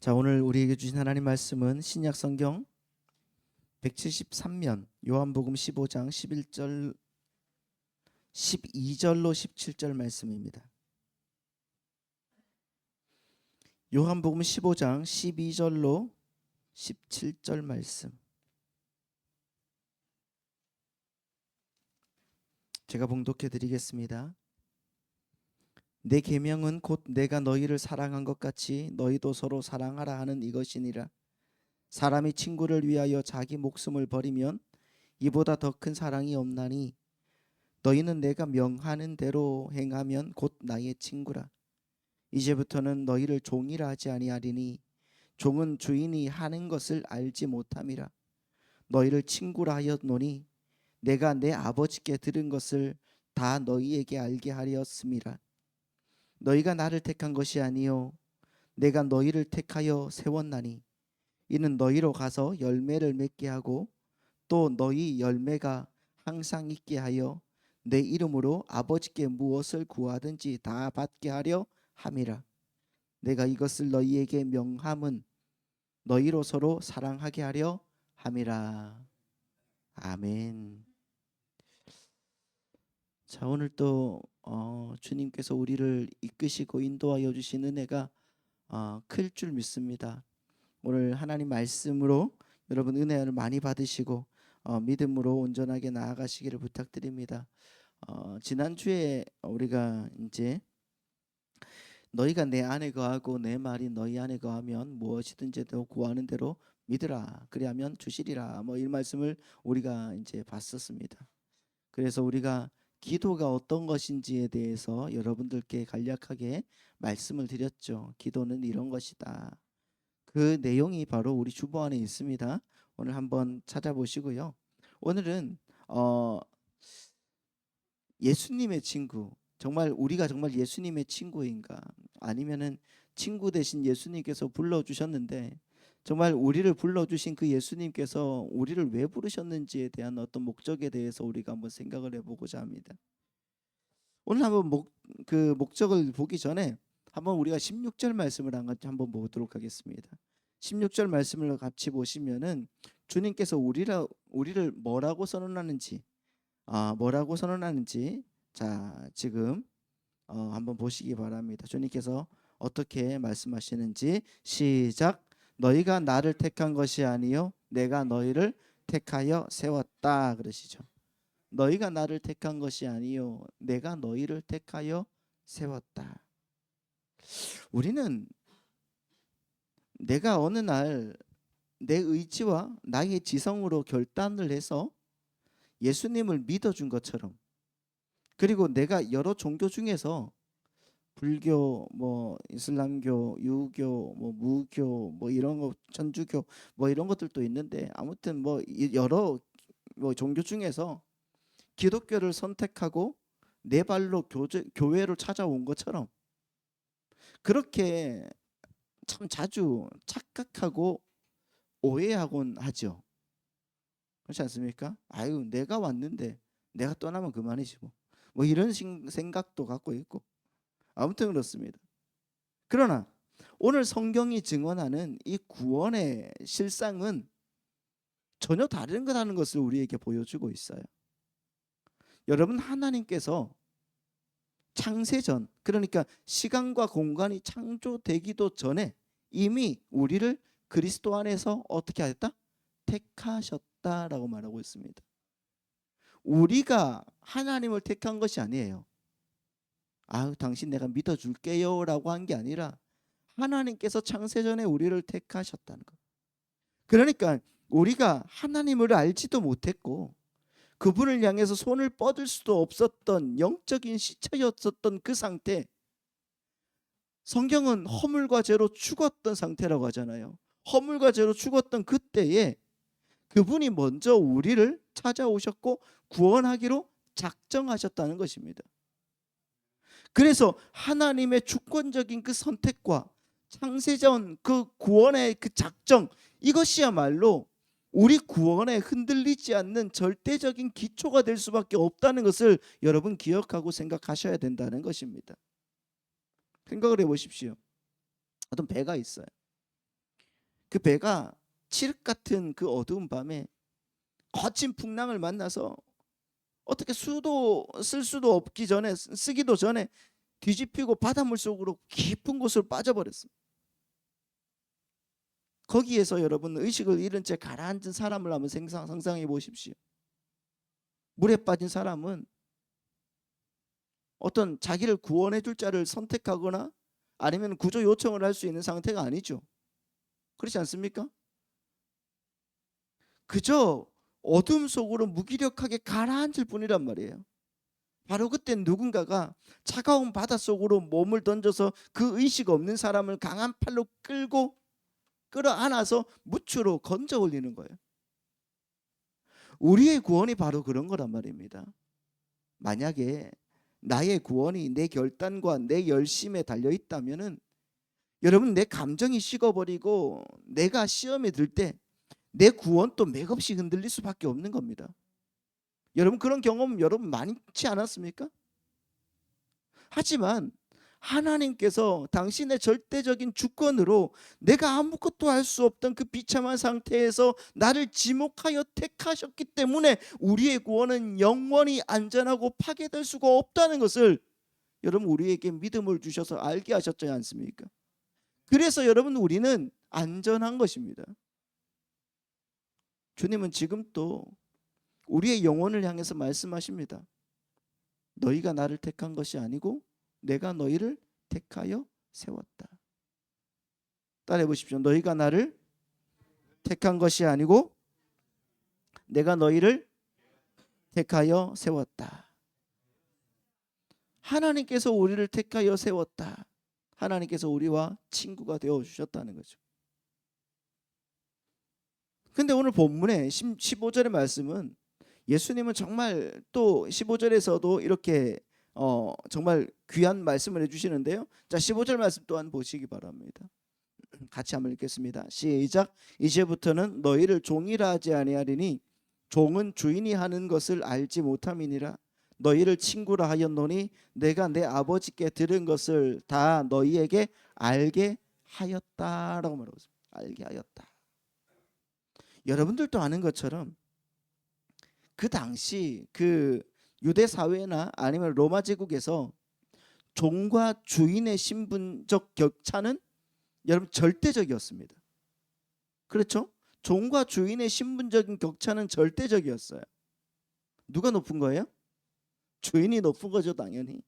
자, 오늘 우리에게 주신 하나님 말씀은 신약 성경 173면 요한복음 15장 11절 12절로 17절 말씀입니다. 요한복음 15장 12절로 17절 말씀. 제가 봉독해 드리겠습니다. 내 계명은 곧 내가 너희를 사랑한 것 같이 너희도 서로 사랑하라 하는 이것이니라. 사람이 친구를 위하여 자기 목숨을 버리면 이보다 더 큰 사랑이 없나니 너희는 내가 명하는 대로 행하면 곧 나의 친구라. 이제부터는 너희를 종이라 하지 아니하리니 종은 주인이 하는 것을 알지 못함이라. 너희를 친구라 하였노니 내가 내 아버지께 들은 것을 다 너희에게 알게 하렸음이라. 너희가 나를 택한 것이 아니요 내가 너희를 택하여 세웠나니 이는 너희로 가서 열매를 맺게 하고 또 너희 열매가 항상 있게 하여 내 이름으로 아버지께 무엇을 구하든지 다 받게 하려 함이라. 내가 이것을 너희에게 명함은 너희로 서로 사랑하게 하려 함이라. 아멘. 자, 오늘 또 주님께서 우리를 이끄시고 인도하여 주신 은혜가 클 줄 믿습니다. 오늘 하나님 말씀으로 여러분 은혜를 많이 받으시고 믿음으로 온전하게 나아가시기를 부탁드립니다. 지난주에 우리가 이제 너희가 내 안에 거하고 내 말이 너희 안에 거하면 무엇이든지 구하는 대로 믿으라 그리하면 주시리라 이 말씀을 우리가 이제 봤었습니다. 그래서 우리가 기도가 어떤 것인지에 대해서 여러분들께 간략하게 말씀을 드렸죠. 기도는 이런 것이다. 그 내용이 바로 우리 주보 안에 있습니다. 오늘 한번 찾아보시고요. 오늘은 예수님의 친구, 정말 우리가 정말 예수님의 친구인가, 아니면은 친구 대신 예수님께서 불러주셨는데 정말 우리를 불러주신 그 예수님께서 우리를 왜 부르셨는지에 대한 어떤 목적에 대해서 우리가 한번 생각을 해보고자 합니다. 오늘 한번 그 목적을 보기 전에 한번 우리가 16절 말씀을 한번 보도록 하겠습니다. 16절 말씀을 같이 보시면은 주님께서 우리를 뭐라고 선언하는지 자 지금 한번 보시기 바랍니다. 주님께서 어떻게 말씀하시는지 시작. 너희가 나를 택한 것이 아니요 내가 너희를 택하여 세웠다 그러시죠. 너희가 나를 택한 것이 아니요 내가 너희를 택하여 세웠다. 우리는 내가 어느 날 내 의지와 나의 지성으로 결단을 해서 예수님을 믿어준 것처럼, 그리고 내가 여러 종교 중에서 불교, 이슬람교, 유교, 무교, 이런 거, 천주교, 이런 것들도 있는데 아무튼 여러 종교 중에서 기독교를 선택하고 내 발로 교회를 찾아온 것처럼 그렇게 참 자주 착각하고 오해하곤 하죠. 그렇지 않습니까? 아유, 내가 왔는데 내가 떠나면 그만이지 이런 생각도 갖고 있고 아무튼 그렇습니다. 그러나 오늘 성경이 증언하는 이 구원의 실상은 전혀 다른 거라는 것을 우리에게 보여주고 있어요. 여러분, 하나님께서 창세전, 그러니까 시간과 공간이 창조되기도 전에 이미 우리를 그리스도 안에서 어떻게 하셨다? 택하셨다라고 말하고 있습니다. 우리가 하나님을 택한 것이 아니에요. 아유, 당신 내가 믿어줄게요 라고 한 게 아니라 하나님께서 창세전에 우리를 택하셨다는 것. 그러니까 우리가 하나님을 알지도 못했고 그분을 향해서 손을 뻗을 수도 없었던 영적인 시체였었던 그 상태, 성경은 허물과 죄로 죽었던 상태라고 하잖아요. 허물과 죄로 죽었던 그때에 그분이 먼저 우리를 찾아오셨고 구원하기로 작정하셨다는 것입니다. 그래서 하나님의 주권적인 그 선택과 창세전 그 구원의 그 작정, 이것이야말로 우리 구원에 흔들리지 않는 절대적인 기초가 될 수밖에 없다는 것을 여러분 기억하고 생각하셔야 된다는 것입니다. 생각을 해보십시오. 어떤 배가 있어요. 그 배가 칠흑 같은 그 어두운 밤에 거친 풍랑을 만나서 어떻게 수도 쓸 수도 없기 전에, 쓰기도 전에 뒤집히고 바닷물 속으로 깊은 곳으로 빠져버렸습니다. 거기에서 여러분 의식을 잃은 채 가라앉은 사람을 한번 상상해 보십시오. 물에 빠진 사람은 어떤 자기를 구원해 줄 자를 선택하거나 아니면 구조 요청을 할 수 있는 상태가 아니죠. 그렇지 않습니까? 그저 어둠 속으로 무기력하게 가라앉을 뿐이란 말이에요. 바로 그때 누군가가 차가운 바닷속으로 몸을 던져서 그 의식 없는 사람을 강한 팔로 끌고 끌어안아서 무추로 건져 올리는 거예요. 우리의 구원이 바로 그런 거란 말입니다. 만약에 나의 구원이 내 결단과 내 열심에 달려 있다면은 여러분, 내 감정이 식어버리고 내가 시험에 들 때 내 구원도 맥없이 흔들릴 수밖에 없는 겁니다. 여러분, 그런 경험 여러분 많지 않았습니까? 하지만 하나님께서 당신의 절대적인 주권으로 내가 아무것도 할 수 없던 그 비참한 상태에서 나를 지목하여 택하셨기 때문에 우리의 구원은 영원히 안전하고 파괴될 수가 없다는 것을 여러분 우리에게 믿음을 주셔서 알게 하셨지 않습니까? 그래서 여러분 우리는 안전한 것입니다. 주님은 지금 또 우리의 영혼을 향해서 말씀하십니다. 너희가 나를 택한 것이 아니고 내가 너희를 택하여 세웠다. 따라해 보십시오. 너희가 나를 택한 것이 아니고 내가 너희를 택하여 세웠다. 하나님께서 우리를 택하여 세웠다. 하나님께서 우리와 친구가 되어 주셨다는 거죠. 근데 오늘 본문의 15절의 말씀은 예수님은 정말 또 15절에서도 이렇게 정말 귀한 말씀을 해주시는데요. 자, 15절 말씀 또한 보시기 바랍니다. 같이 한번 읽겠습니다. 시작. 이제부터는 너희를 종이라 하지 아니하리니 종은 주인이 하는 것을 알지 못함이니라. 너희를 친구라 하였노니 내가 내 아버지께 들은 것을 다 너희에게 알게 하였다라고 말하고 있습니다. 알게 하였다. 여러분들도 아는 것처럼 그 당시 그 유대 사회나 아니면 로마 제국에서 종과 주인의 신분적 격차는 여러분 절대적이었습니다. 그렇죠? 종과 주인의 신분적인 격차는 절대적이었어요. 누가 높은 거예요? 주인이 높은 거죠, 당연히.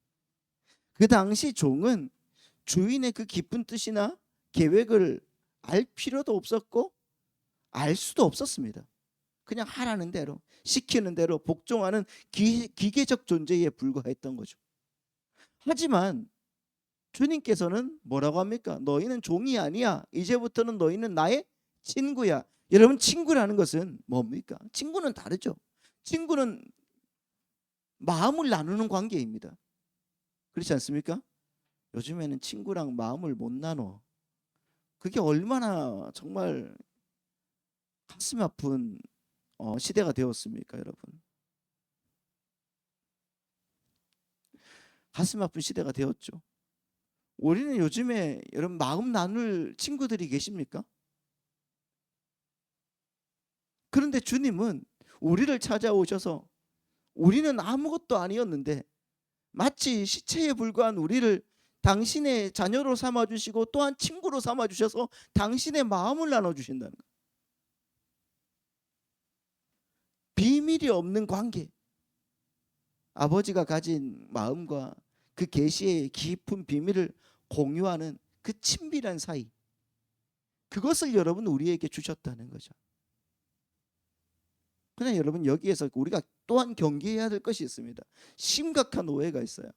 그 당시 종은 주인의 그 깊은 뜻이나 계획을 알 필요도 없었고 알 수도 없었습니다. 그냥 하라는 대로, 시키는 대로 복종하는 기계적 존재에 불과했던 거죠. 하지만 주님께서는 뭐라고 합니까? 너희는 종이 아니야. 이제부터는 너희는 나의 친구야. 여러분, 친구라는 것은 뭡니까? 친구는 다르죠. 친구는 마음을 나누는 관계입니다. 그렇지 않습니까? 요즘에는 친구랑 마음을 못 나눠. 그게 얼마나 정말 가슴 아픈 시대가 되었습니까, 여러분? 가슴 아픈 시대가 되었죠. 우리는 요즘에 여러분 마음 나눌 친구들이 계십니까? 그런데 주님은 우리를 찾아오셔서 우리는 아무것도 아니었는데 마치 시체에 불과한 우리를 당신의 자녀로 삼아주시고 또한 친구로 삼아주셔서 당신의 마음을 나눠주신다는 거예요. 비밀이 없는 관계, 아버지가 가진 마음과 그 계시의 깊은 비밀을 공유하는 그 친밀한 사이, 그것을 여러분 우리에게 주셨다는 거죠. 그냥 여러분 여기에서 우리가 또한 경계해야 될 것이 있습니다. 심각한 오해가 있어요.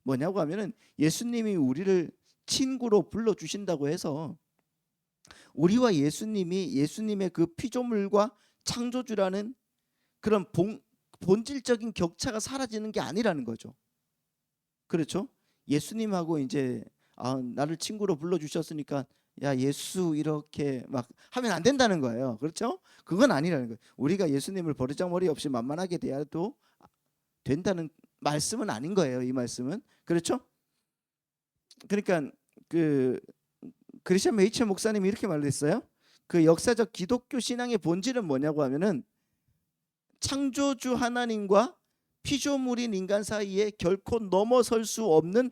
뭐냐고 하면은 예수님이 우리를 친구로 불러주신다고 해서 우리와 예수님이 예수님의 그 피조물과 창조주라는 그런 본질적인 격차가 사라지는 게 아니라는 거죠. 그렇죠? 예수님하고 이제 나를 친구로 불러주셨으니까 야 예수 이렇게 막 하면 안 된다는 거예요. 그렇죠? 그건 아니라는 거예요. 우리가 예수님을 버르장머리 없이 만만하게 대해도 된다는 말씀은 아닌 거예요. 이 말씀은. 그렇죠? 그러니까 그 크리스천 메이첼 목사님이 이렇게 말했어요. 그 역사적 기독교 신앙의 본질은 뭐냐고 하면은 창조주 하나님과 피조물인 인간 사이에 결코 넘어설 수 없는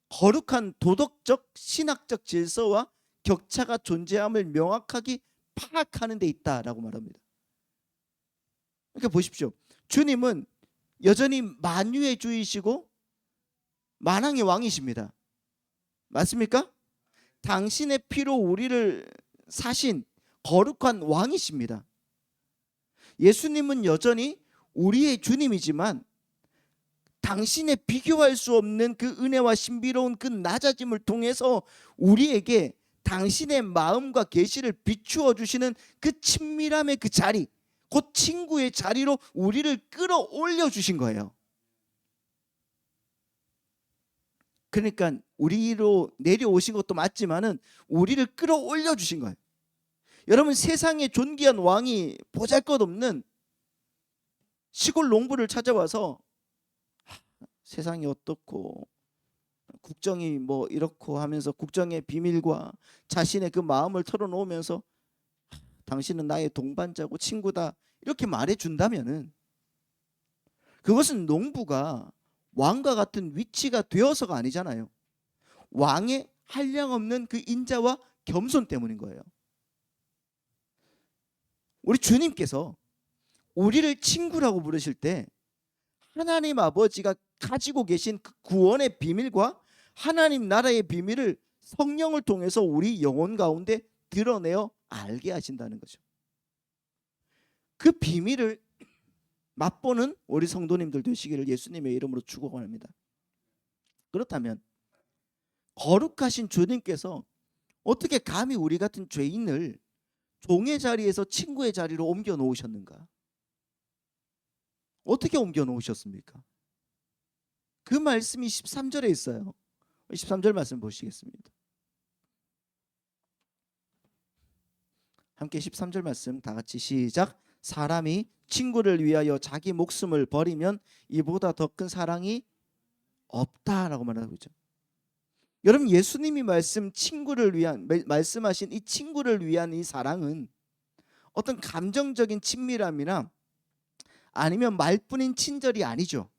거룩한 도덕적 신학적 질서와 격차가 존재함을 명확하게 파악하는 데 있다라고 말합니다. 그러니까 보십시오. 주님은 여전히 만유의 주이시고 만왕의 왕이십니다. 맞습니까? 당신의 피로 우리를 사신 거룩한 왕이십니다. 예수님은 여전히 우리의 주님이지만 당신의 비교할 수 없는 그 은혜와 신비로운 그 낮아짐을 통해서 우리에게 당신의 마음과 계시를 비추어 주시는 그 친밀함의 그 자리, 곧 친구의 자리로 우리를 끌어올려 주신 거예요. 그러니까 우리로 내려오신 것도 맞지만은 우리를 끌어올려 주신 거예요. 여러분, 세상에 존귀한 왕이 보잘것없는 시골 농부를 찾아와서 세상이 어떻고 국정이 뭐 이렇고 하면서 국정의 비밀과 자신의 그 마음을 털어놓으면서 당신은 나의 동반자고 친구다 이렇게 말해준다면은 그것은 농부가 왕과 같은 위치가 되어서가 아니잖아요. 왕의 한량없는 그 인자와 겸손 때문인 거예요. 우리 주님께서 우리를 친구라고 부르실 때 하나님 아버지가 가지고 계신 그 구원의 비밀과 하나님 나라의 비밀을 성령을 통해서 우리 영혼 가운데 드러내어 알게 하신다는 거죠. 그 비밀을 맛보는 우리 성도님들 되시기를 예수님의 이름으로 축원합니다. 그렇다면 거룩하신 주님께서 어떻게 감히 우리 같은 죄인을 종의 자리에서 친구의 자리로 옮겨 놓으셨는가? 어떻게 옮겨 놓으셨습니까? 그 말씀이 13절에 있어요. 13절 말씀 보시겠습니다. 함께 13절 말씀 다 같이 시작. 사람이 친구를 위하여 자기 목숨을 버리면 이보다 더 큰 사랑이 없다라고 말하고 있죠. 여러분, 예수님이 말씀하신 이 친구를 위한 이 사랑은 어떤 감정적인 친밀함이나 아니면 말뿐인 친절이 아니죠.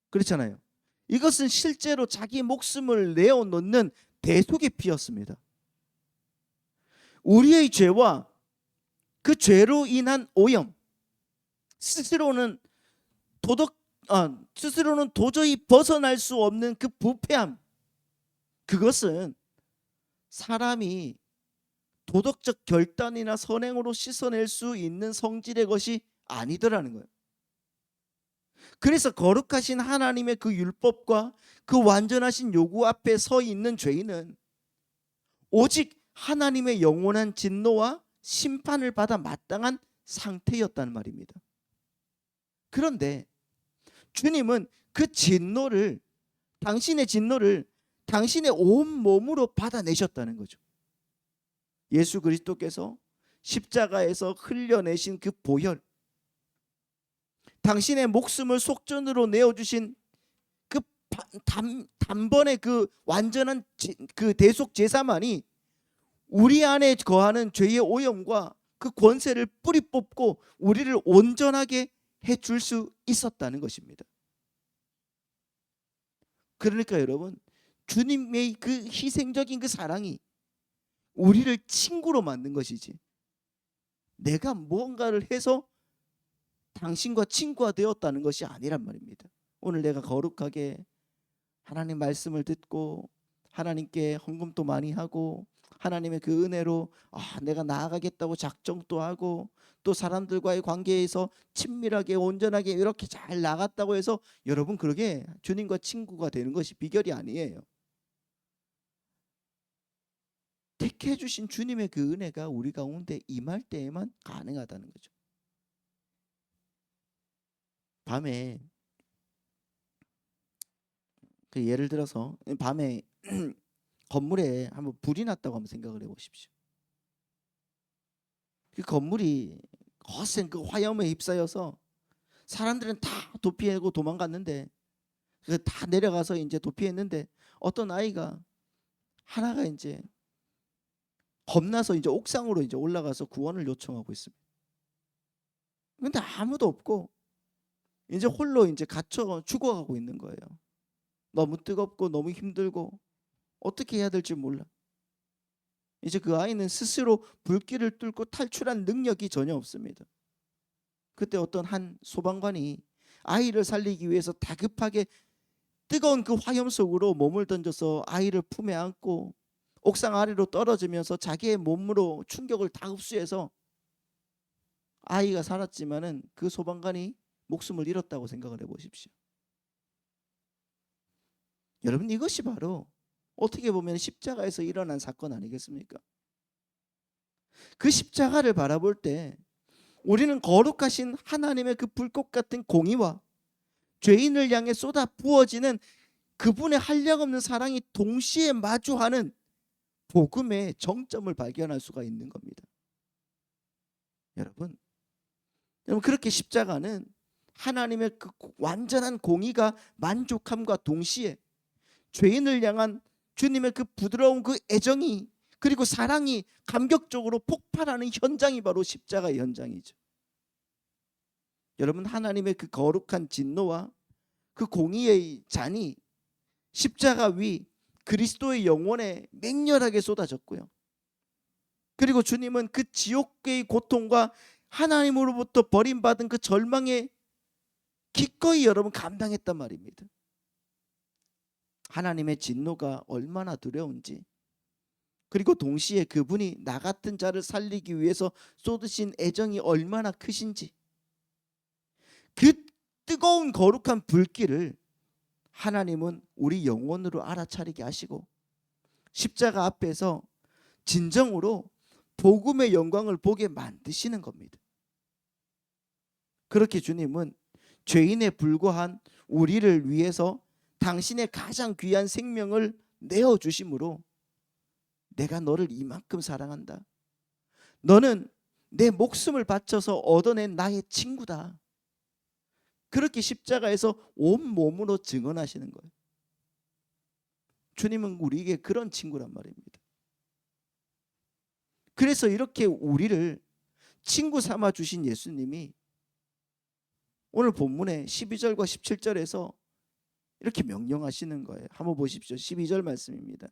그렇잖아요. 이것은 실제로 자기 목숨을 내어놓는 대속의 피였습니다. 우리의 죄와 그 죄로 인한 오염, 스스로는 도저히 벗어날 수 없는 그 부패함, 그것은 사람이 도덕적 결단이나 선행으로 씻어낼 수 있는 성질의 것이 아니더라는 거예요. 그래서 거룩하신 하나님의 그 율법과 그 완전하신 요구 앞에 서 있는 죄인은 오직 하나님의 영원한 진노와 심판을 받아 마땅한 상태였다는 말입니다. 그런데 주님은 그 진노를, 당신의 진노를 당신의 온 몸으로 받아내셨다는 거죠. 예수 그리스도께서 십자가에서 흘려내신 그 보혈, 당신의 목숨을 속전으로 내어주신 그 단번에 그 완전한 그 대속 제사만이 우리 안에 거하는 죄의 오염과 그 권세를 뿌리 뽑고 우리를 온전하게 해줄 수 있었다는 것입니다. 그러니까 여러분, 주님의 그 희생적인 그 사랑이 우리를 친구로 만든 것이지 내가 무언가를 해서 당신과 친구가 되었다는 것이 아니란 말입니다. 오늘 내가 거룩하게 하나님 말씀을 듣고 하나님께 헌금도 많이 하고 하나님의 그 은혜로 내가 나아가겠다고 작정도 하고 또 사람들과의 관계에서 친밀하게 온전하게 이렇게 잘 나갔다고 해서 여러분 그러게 주님과 친구가 되는 것이 비결이 아니에요. 택해 주신 주님의 그 은혜가 우리 가운데 임할 때에만 가능하다는 거죠. 밤에 그 예를 들어서 밤에 건물에 한번 불이 났다고 한번 생각을 해보십시오. 그 건물이 거센 그 화염에 휩싸여서 사람들은 다 도피하고 도망갔는데 다 내려가서 이제 도피했는데 어떤 아이가 하나가 이제 겁나서 이제 옥상으로 이제 올라가서 구원을 요청하고 있습니다. 근데 아무도 없고 이제 홀로 이제 갇혀 죽어가고 있는 거예요. 너무 뜨겁고 너무 힘들고 어떻게 해야 될지 몰라. 이제 그 아이는 스스로 불길을 뚫고 탈출한 능력이 전혀 없습니다. 그때 어떤 한 소방관이 아이를 살리기 위해서 다급하게 뜨거운 그 화염 속으로 몸을 던져서 아이를 품에 안고 옥상 아래로 떨어지면서 자기의 몸으로 충격을 다 흡수해서 아이가 살았지만은 그 소방관이 목숨을 잃었다고 생각을 해보십시오. 여러분, 이것이 바로 어떻게 보면 십자가에서 일어난 사건 아니겠습니까? 그 십자가를 바라볼 때 우리는 거룩하신 하나님의 그 불꽃 같은 공의와 죄인을 향해 쏟아 부어지는 그분의 한량없는 사랑이 동시에 마주하는 복음의 정점을 발견할 수가 있는 겁니다. 여러분 그렇게 십자가는 하나님의 그 완전한 공의가 만족함과 동시에 죄인을 향한 주님의 그 부드러운 그 애정이 그리고 사랑이 감격적으로 폭발하는 현장이 바로 십자가의 현장이죠. 여러분, 하나님의 그 거룩한 진노와 그 공의의 잔이 십자가 위 그리스도의 영혼에 맹렬하게 쏟아졌고요. 그리고 주님은 그 지옥의 고통과 하나님으로부터 버림받은 그 절망에 기꺼이 여러분 감당했단 말입니다. 하나님의 진노가 얼마나 두려운지, 그리고 동시에 그분이 나 같은 자를 살리기 위해서 쏟으신 애정이 얼마나 크신지, 그 뜨거운 거룩한 불길을 하나님은 우리 영혼으로 알아차리게 하시고 십자가 앞에서 진정으로 복음의 영광을 보게 만드시는 겁니다. 그렇게 주님은 죄인에 불과한 우리를 위해서 당신의 가장 귀한 생명을 내어주심으로 내가 너를 이만큼 사랑한다. 너는 내 목숨을 바쳐서 얻어낸 나의 친구다. 그렇게 십자가에서 온몸으로 증언하시는 거예요. 주님은 우리에게 그런 친구란 말입니다. 그래서 이렇게 우리를 친구 삼아 주신 예수님이 오늘 본문의 12절과 17절에서 이렇게 명령하시는 거예요. 한번 보십시오. 12절 말씀입니다.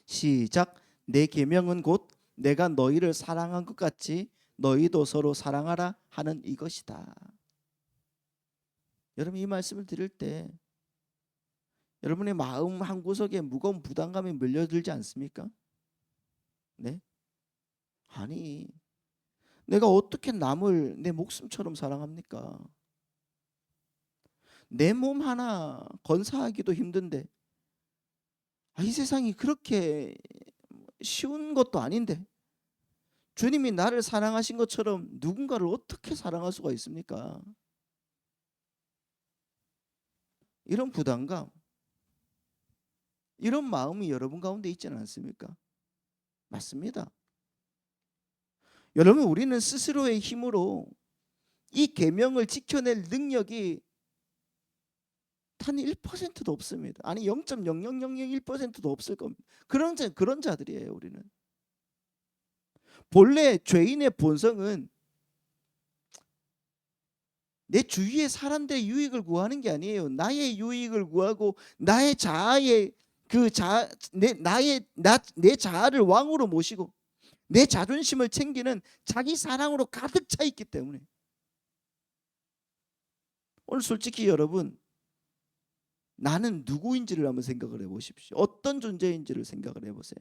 시작. 내 계명은 곧 내가 너희를 사랑한 것 같이 너희도 서로 사랑하라 하는 이것이다. 여러분, 이 말씀을 들을 때 여러분의 마음 한구석에 무거운 부담감이 밀려들지 않습니까? 네? 아니, 내가 어떻게 남을 내 목숨처럼 사랑합니까? 내 몸 하나 건사하기도 힘든데 이 세상이 그렇게 쉬운 것도 아닌데 주님이 나를 사랑하신 것처럼 누군가를 어떻게 사랑할 수가 있습니까? 이런 부담감, 이런 마음이 여러분 가운데 있지는 않습니까? 맞습니다. 여러분, 우리는 스스로의 힘으로 이 계명을 지켜낼 능력이 단 1%도 없습니다. 아니 0.00001%도 없을 겁니다. 그런 자들이에요. 우리는 본래 죄인의 본성은 내 주위의 사람들의 유익을 구하는 게 아니에요. 나의 유익을 구하고 나의 자아의 내 자아를 왕으로 모시고 내 자존심을 챙기는 자기 사랑으로 가득 차 있기 때문에 오늘 솔직히 여러분, 나는 누구인지를 한번 생각을 해보십시오. 어떤 존재인지를 생각을 해보세요.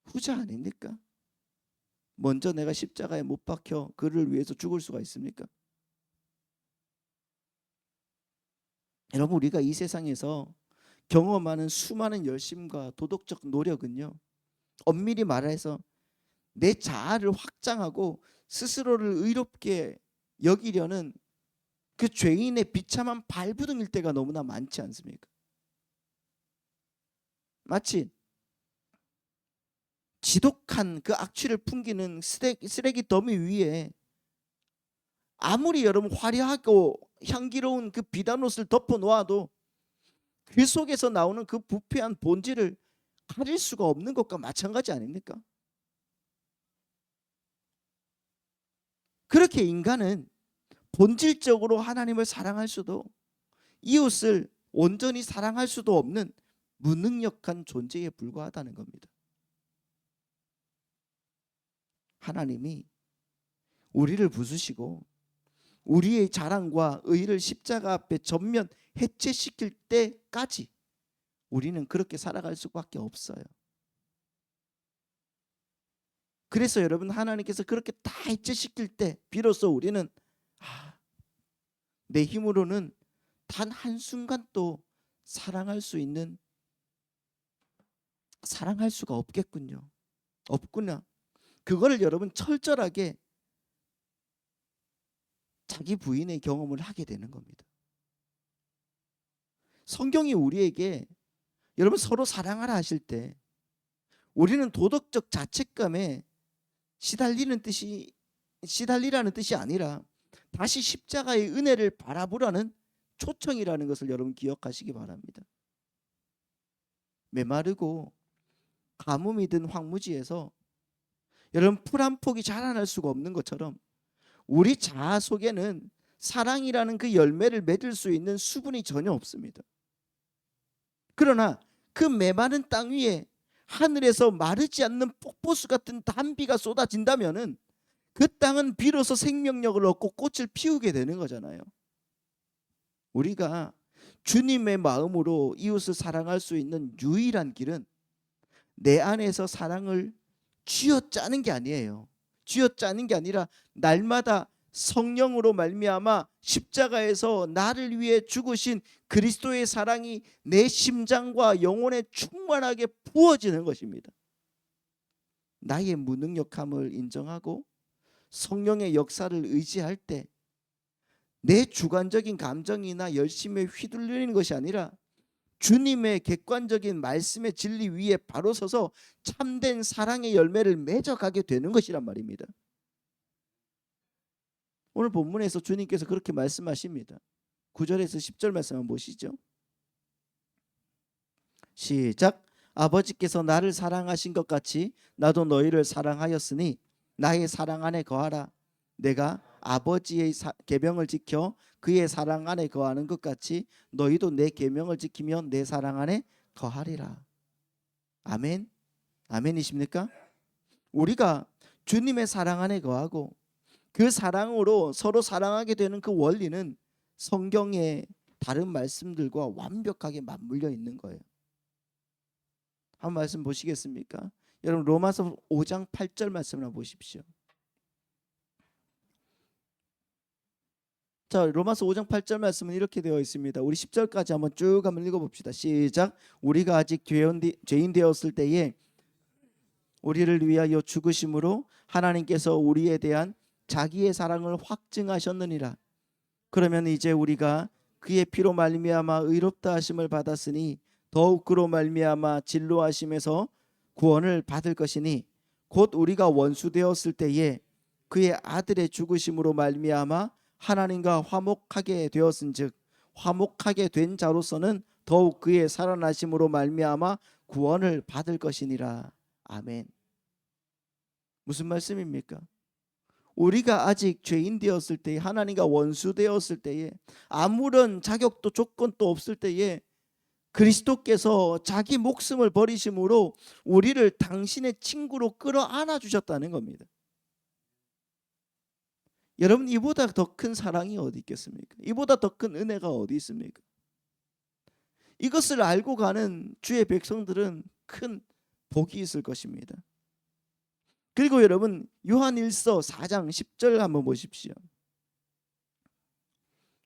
후자 아닙니까? 먼저 내가 십자가에 못 박혀 그를 위해서 죽을 수가 있습니까? 여러분, 우리가 이 세상에서 경험하는 수많은 열심과 도덕적 노력은요, 엄밀히 말해서 내 자아를 확장하고 스스로를 의롭게 여기려는 그 죄인의 비참한 발부둥일 때가 너무나 많지 않습니까? 마치 지독한 그 악취를 풍기는 쓰레기 더미 위에 아무리 여러분 화려하고 향기로운 그 비단옷을 덮어 놓아도 그 속에서 나오는 그 부패한 본질을 가릴 수가 없는 것과 마찬가지 아닙니까? 그렇게 인간은 본질적으로 하나님을 사랑할 수도 이웃을 온전히 사랑할 수도 없는 무능력한 존재에 불과하다는 겁니다. 하나님이 우리를 부수시고 우리의 자랑과 의를 십자가 앞에 전면 해체시킬 때까지 우리는 그렇게 살아갈 수밖에 없어요. 그래서 여러분, 하나님께서 그렇게 다 해체시킬 때 비로소 우리는 내 힘으로는 단 한순간 또 사랑할 수가 없겠군요. 없구나. 그거를 여러분 철저하게 자기 부인의 경험을 하게 되는 겁니다. 성경이 우리에게 여러분 서로 사랑하라 하실 때 우리는 도덕적 자책감에 시달리라는 뜻이 아니라 다시 십자가의 은혜를 바라보라는 초청이라는 것을 여러분 기억하시기 바랍니다. 메마르고 가뭄이 든 황무지에서 여러분 풀 한 폭이 자라날 수가 없는 것처럼 우리 자아 속에는 사랑이라는 그 열매를 맺을 수 있는 수분이 전혀 없습니다. 그러나 그 메마른 땅 위에 하늘에서 마르지 않는 폭포수 같은 단비가 쏟아진다면은 그 땅은 비로소 생명력을 얻고 꽃을 피우게 되는 거잖아요. 우리가 주님의 마음으로 이웃을 사랑할 수 있는 유일한 길은 내 안에서 사랑을 쥐어짜는 게 아니에요. 쥐어짜는 게 아니라 날마다 성령으로 말미암아 십자가에서 나를 위해 죽으신 그리스도의 사랑이 내 심장과 영혼에 충만하게 부어지는 것입니다. 나의 무능력함을 인정하고 성령의 역사를 의지할 때 내 주관적인 감정이나 열심에 휘둘리는 것이 아니라 주님의 객관적인 말씀의 진리 위에 바로 서서 참된 사랑의 열매를 맺어가게 되는 것이란 말입니다. 오늘 본문에서 주님께서 그렇게 말씀하십니다. 9절에서 10절 말씀 한번 보시죠. 시작. 아버지께서 나를 사랑하신 것 같이 나도 너희를 사랑하였으니 나의 사랑 안에 거하라. 내가 아버지의 계명을 지켜 그의 사랑 안에 거하는 것 같이 너희도 내 계명을 지키면 내 사랑 안에 거하리라. 아멘. 아멘이십니까? 우리가 주님의 사랑 안에 거하고 그 사랑으로 서로 사랑하게 되는 그 원리는 성경의 다른 말씀들과 완벽하게 맞물려 있는 거예요. 한 말씀 보시겠습니까? 여러분 로마서 5장 8절 말씀을 한번 보십시오. 자, 로마서 5장 8절 말씀은 이렇게 되어 있습니다. 우리 10절까지 한번 쭉 한번 읽어봅시다. 시작. 우리가 아직 죄인 되었을 때에 우리를 위하여 죽으심으로 하나님께서 우리에 대한 자기의 사랑을 확증하셨느니라. 그러면 이제 우리가 그의 피로 말미암아 의롭다 하심을 받았으니 더욱 그로 말미암아 진노하심에서 구원을 받을 것이니 곧 우리가 원수 되었을 때에 그의 아들의 죽으심으로 말미암아 하나님과 화목하게 되었은즉 화목하게 된 자로서는 더욱 그의 살아나심으로 말미암아 구원을 받을 것이니라. 아멘. 무슨 말씀입니까? 우리가 아직 죄인 되었을 때에 하나님과 원수 되었을 때에 아무런 자격도 조건도 없을 때에 그리스도께서 자기 목숨을 버리심으로 우리를 당신의 친구로 끌어안아 주셨다는 겁니다. 여러분 이보다 더 큰 사랑이 어디 있겠습니까? 이보다 더 큰 은혜가 어디 있습니까? 이것을 알고 가는 주의 백성들은 큰 복이 있을 것입니다. 그리고 여러분 요한일서 4장 10절 한번 보십시오.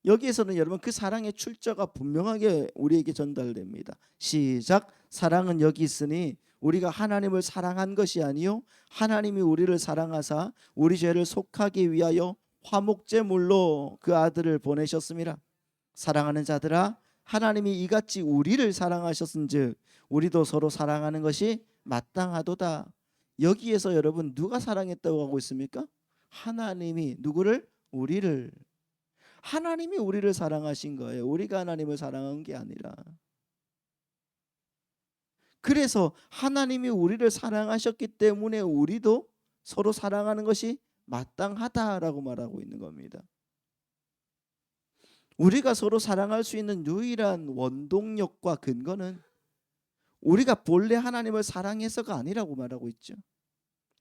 여기에서는 여러분 그 사랑의 출처가 분명하게 우리에게 전달됩니다. 시작. 사랑은 여기 있으니 우리가 하나님을 사랑한 것이 아니요 하나님이 우리를 사랑하사 우리 죄를 속하기 위하여 화목제물로 그 아들을 보내셨음이라. 사랑하는 자들아 하나님이 이같이 우리를 사랑하셨은즉 우리도 서로 사랑하는 것이 마땅하도다. 여기에서 여러분 누가 사랑했다고 하고 있습니까? 하나님이 누구를? 우리를. 하나님이 우리를 사랑하신 거예요. 우리가 하나님을 사랑한 게 아니라. 그래서 하나님이 우리를 사랑하셨기 때문에 우리도 서로 사랑하는 것이 마땅하다라고 말하고 있는 겁니다. 우리가 서로 사랑할 수 있는 유일한 원동력과 근거는 우리가 본래 하나님을 사랑해서가 아니라고 말하고 있죠.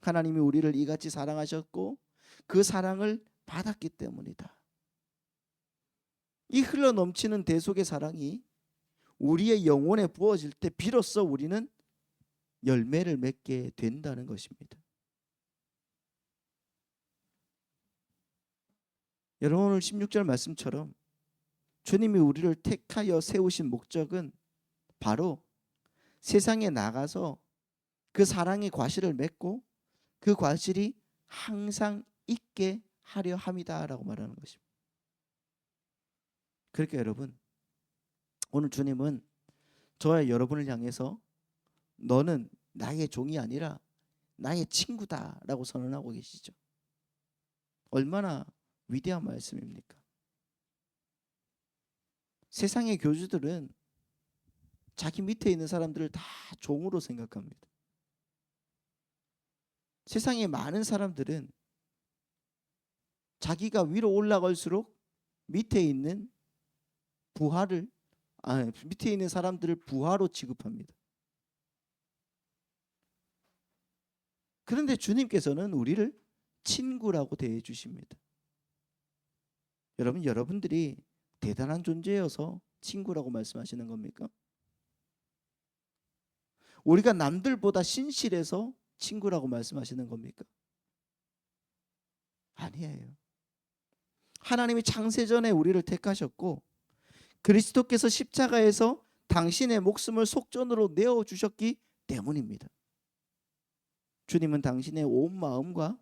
하나님이 우리를 이같이 사랑하셨고 그 사랑을 받았기 때문이다. 이 흘러 넘치는 대속의 사랑이 우리의 영혼에 부어질 때 비로소 우리는 열매를 맺게 된다는 것입니다. 여러분, 오늘 16절 말씀처럼 주님이 우리를 택하여 세우신 목적은 바로 세상에 나가서 그 사랑의 과실을 맺고 그 과실이 항상 있게 하려 함이다라고 말하는 것입니다. 그러니까 여러분, 오늘 주님은 저와 여러분을 향해서 너는 나의 종이 아니라 나의 친구다라고 선언하고 계시죠. 얼마나 위대한 말씀입니까? 세상의 교주들은 자기 밑에 있는 사람들을 다 종으로 생각합니다. 세상에 많은 사람들은 자기가 위로 올라갈수록 밑에 있는 밑에 있는 사람들을 부하로 취급합니다. 그런데 주님께서는 우리를 친구라고 대해 주십니다. 여러분들이 대단한 존재여서 친구라고 말씀하시는 겁니까? 우리가 남들보다 신실해서 친구라고 말씀하시는 겁니까? 아니에요. 하나님이 창세전에 우리를 택하셨고 그리스도께서 십자가에서 당신의 목숨을 속전으로 내어주셨기 때문입니다. 주님은 당신의 온 마음과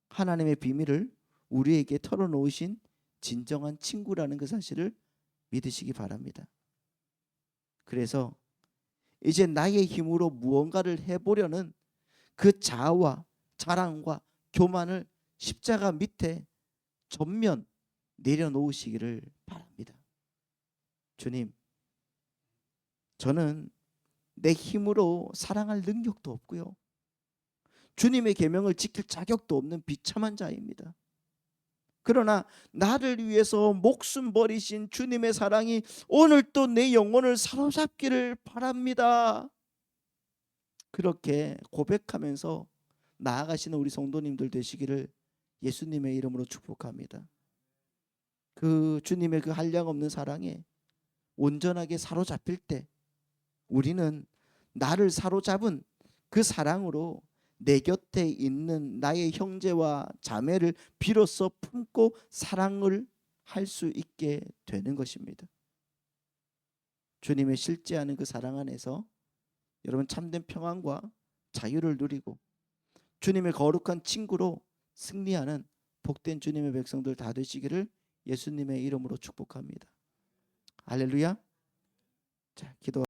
하나님의 비밀을 우리에게 털어놓으신 진정한 친구라는 그 사실을 믿으시기 바랍니다. 그래서 이제 나의 힘으로 무언가를 해보려는 그 자아와 자랑과 교만을 십자가 밑에 전면 내려놓으시기를 바랍니다. 주님, 저는 내 힘으로 사랑할 능력도 없고요. 주님의 계명을 지킬 자격도 없는 비참한 자입니다. 그러나 나를 위해서 목숨 버리신 주님의 사랑이 오늘 또 내 영혼을 사로잡기를 바랍니다. 그렇게 고백하면서 나아가시는 우리 성도님들 되시기를 예수님의 이름으로 축복합니다. 그 주님의 그 한량없는 사랑에 온전하게 사로잡힐 때 우리는 나를 사로잡은 그 사랑으로 내 곁에 있는 나의 형제와 자매를 비로소 품고 사랑을 할 수 있게 되는 것입니다. 주님의 실제하는 그 사랑 안에서 여러분 참된 평안과 자유를 누리고 주님의 거룩한 친구로 승리하는 복된 주님의 백성들 다 되시기를 예수님의 이름으로 축복합니다. 할렐루야. 자, 기도